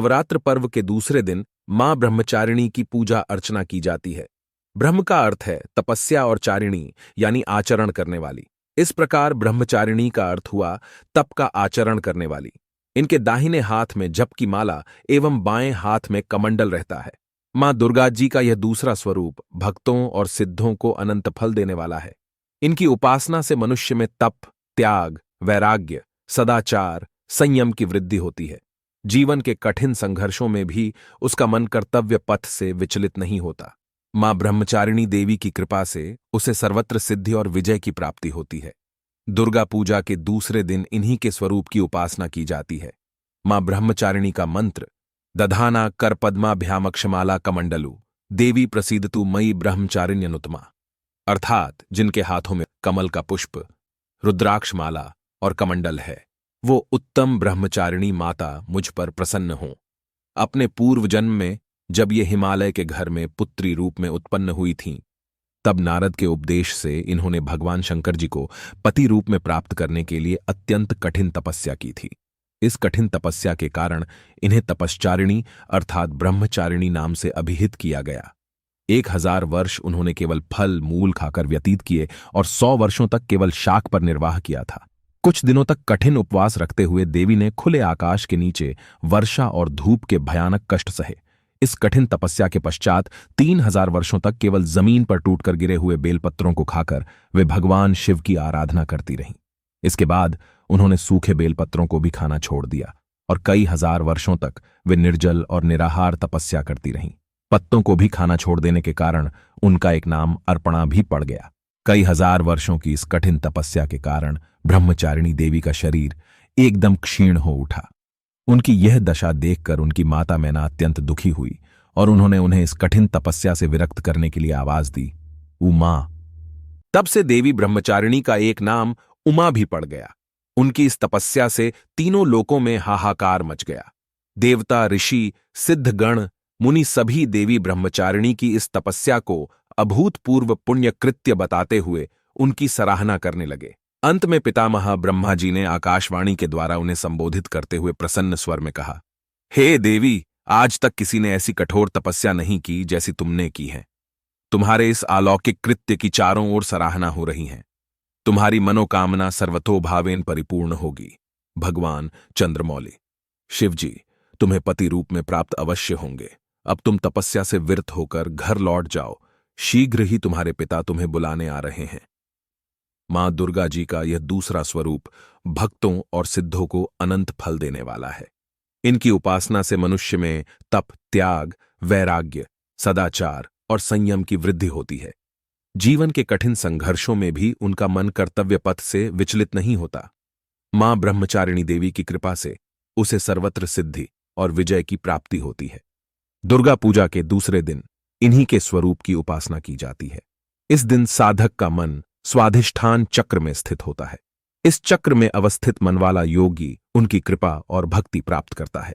नवरात्र पर्व के दूसरे दिन मां ब्रह्मचारिणी की पूजा अर्चना की जाती है। ब्रह्म का अर्थ है तपस्या और चारिणी यानी आचरण करने वाली। इस प्रकार ब्रह्मचारिणी का अर्थ हुआ तप का आचरण करने वाली। इनके दाहिने हाथ में जप की माला एवं बाएं हाथ में कमंडल रहता है। मां दुर्गा जी का यह दूसरा स्वरूप भक्तों और सिद्धों को अनंत फल देने वाला है। इनकी उपासना से मनुष्य में तप, त्याग, वैराग्य, सदाचार, संयम की वृद्धि होती है। जीवन के कठिन संघर्षों में भी उसका मन कर्तव्य पथ से विचलित नहीं होता। मां ब्रह्मचारिणी देवी की कृपा से उसे सर्वत्र सिद्धि और विजय की प्राप्ति होती है। दुर्गा पूजा के दूसरे दिन इन्हीं के स्वरूप की उपासना की जाती है। मां ब्रह्मचारिणी का मंत्र दधाना कर पद्माभ्यामक्षमाला कमंडलु देवी प्रसीदतु मयि ब्रह्मचारिण्यनुत्तमा, अर्थात जिनके हाथों में कमल का पुष्प, रुद्राक्ष माला और कमंडल है, वो उत्तम ब्रह्मचारिणी माता मुझ पर प्रसन्न हों। अपने पूर्व जन्म में जब ये हिमालय के घर में पुत्री रूप में उत्पन्न हुई थीं, तब नारद के उपदेश से इन्होंने भगवान शंकर जी को पति रूप में प्राप्त करने के लिए अत्यंत कठिन तपस्या की थी। इस कठिन तपस्या के कारण इन्हें तपश्चारिणी अर्थात ब्रह्मचारिणी नाम से अभिहित किया गया। 1000 वर्ष उन्होंने केवल फल मूल खाकर व्यतीत किए और 100 वर्षों तक केवल शाक पर निर्वाह किया था। कुछ दिनों तक कठिन उपवास रखते हुए देवी ने खुले आकाश के नीचे वर्षा और धूप के भयानक कष्ट सहे। इस कठिन तपस्या के पश्चात 3000 वर्षों तक केवल जमीन पर टूटकर गिरे हुए बेलपत्रों को खाकर वे भगवान शिव की आराधना करती रहीं। इसके बाद उन्होंने सूखे बेलपत्रों को भी खाना छोड़ दिया और कई हजार वर्षों तक वे निर्जल और निराहार तपस्या करती रहीं। पत्तों को भी खाना छोड़ देने के कारण उनका एक नाम अर्पणा भी पड़ गया। कई हजार वर्षों की इस कठिन तपस्या के कारण ब्रह्मचारिणी देवी का शरीर एकदम क्षीण हो उठा। उनकी यह दशा देखकर उनकी माता मैना अत्यंत दुखी हुई और उन्होंने उन्हें इस कठिन तपस्या से विरक्त करने के लिए आवाज दी, उमा। तब से देवी ब्रह्मचारिणी का एक नाम उमा भी पड़ गया। उनकी इस तपस्या से तीनों लोकों में हाहाकार मच गया। देवता, ऋषि, सिद्धगण, मुनि सभी देवी ब्रह्मचारिणी की इस तपस्या को अभूतपूर्व पुण्य कृत्य बताते हुए उनकी सराहना करने लगे। अंत में पितामह ब्रह्मा जी ने आकाशवाणी के द्वारा उन्हें संबोधित करते हुए प्रसन्न स्वर में कहा, हे देवी, आज तक किसी ने ऐसी कठोर तपस्या नहीं की जैसी तुमने की है। तुम्हारे इस अलौकिक कृत्य की चारों ओर सराहना हो रही है। तुम्हारी मनोकामना सर्वतोभावेन परिपूर्ण होगी। भगवान चंद्रमौली शिवजी तुम्हें पति रूप में प्राप्त अवश्य होंगे। अब तुम तपस्या से विरत होकर घर लौट जाओ। शीघ्र ही तुम्हारे पिता तुम्हें बुलाने आ रहे हैं। मां दुर्गा जी का यह दूसरा स्वरूप भक्तों और सिद्धों को अनंत फल देने वाला है। इनकी उपासना से मनुष्य में तप, त्याग, वैराग्य, सदाचार और संयम की वृद्धि होती है। जीवन के कठिन संघर्षों में भी उनका मन कर्तव्य पथ से विचलित नहीं होता। मां ब्रह्मचारिणी देवी की कृपा से उसे सर्वत्र सिद्धि और विजय की प्राप्ति होती है। दुर्गा पूजा के दूसरे दिन इन्हीं के स्वरूप की उपासना की जाती है। इस दिन साधक का मन स्वाधिष्ठान चक्र में स्थित होता है। इस चक्र में अवस्थित मन वाला योगी उनकी कृपा और भक्ति प्राप्त करता है।